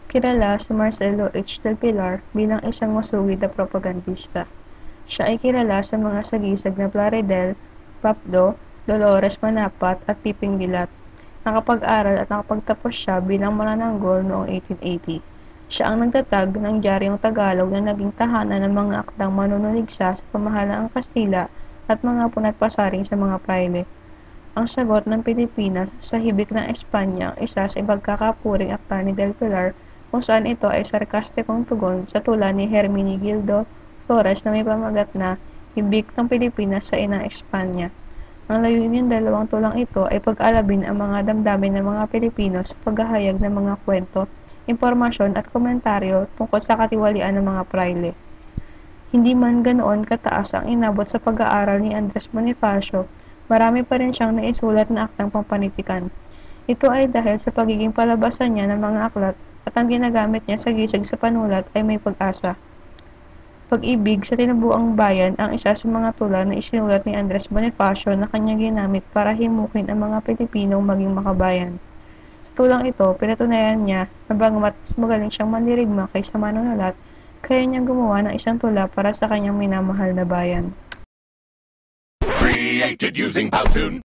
Kilala si Marcelo H. del Pilar bilang isang masugid na propagandista. Siya ay kilala sa mga sagisag na Plaridel, Papdo, Dolores Manapat at Piping Dilat. Nakapag-aral at nakapagtapos siya bilang manananggol noong 1880. Siya ang nagtatag ng Diaryong Tagalog na naging tahanan ng mga akdang manunuligsa sa pamahalaang Kastila at mga punatpasaring sa mga prayle. Ang sagot ng Pilipinas sa hibik ng Espanya ang isa sa ipagkakapuring akda ni del Pilar kung saan ito ay sarkastikong tugon sa tula ni Hermenegildo Flores na may pamagat na "Hibik ng Pilipinas sa Inang Espanya". Ang layunin ng dalawang tulang ito ay pag-alabin ang mga damdamin ng mga Pilipino sa paghahayag ng mga kwento, impormasyon at komentaryo tungkol sa katiwalian ng mga prayle. Hindi man ganoon kataas ang inabot sa pag-aaral ni Andres Bonifacio, marami pa rin siyang naisulat na aktang pampanitikan. Ito ay dahil sa pagiging palabasan niya ng mga aklat at ang ginagamit niya sa gisag sa panulat ay may pag-asa. Pag-ibig sa tinubuang bayan ang isa sa mga tula na isinulat ni Andres Bonifacio na kanyang ginamit para himukin ang mga Pilipinong maging makabayan. Sa tulang ito, pinatunayan niya na bagamat mas magaling siyang mandirigma kaysa manunulat, kaya niyang gumawa ng isang tula para sa kanyang minamahal na bayan. Created using Powtoon.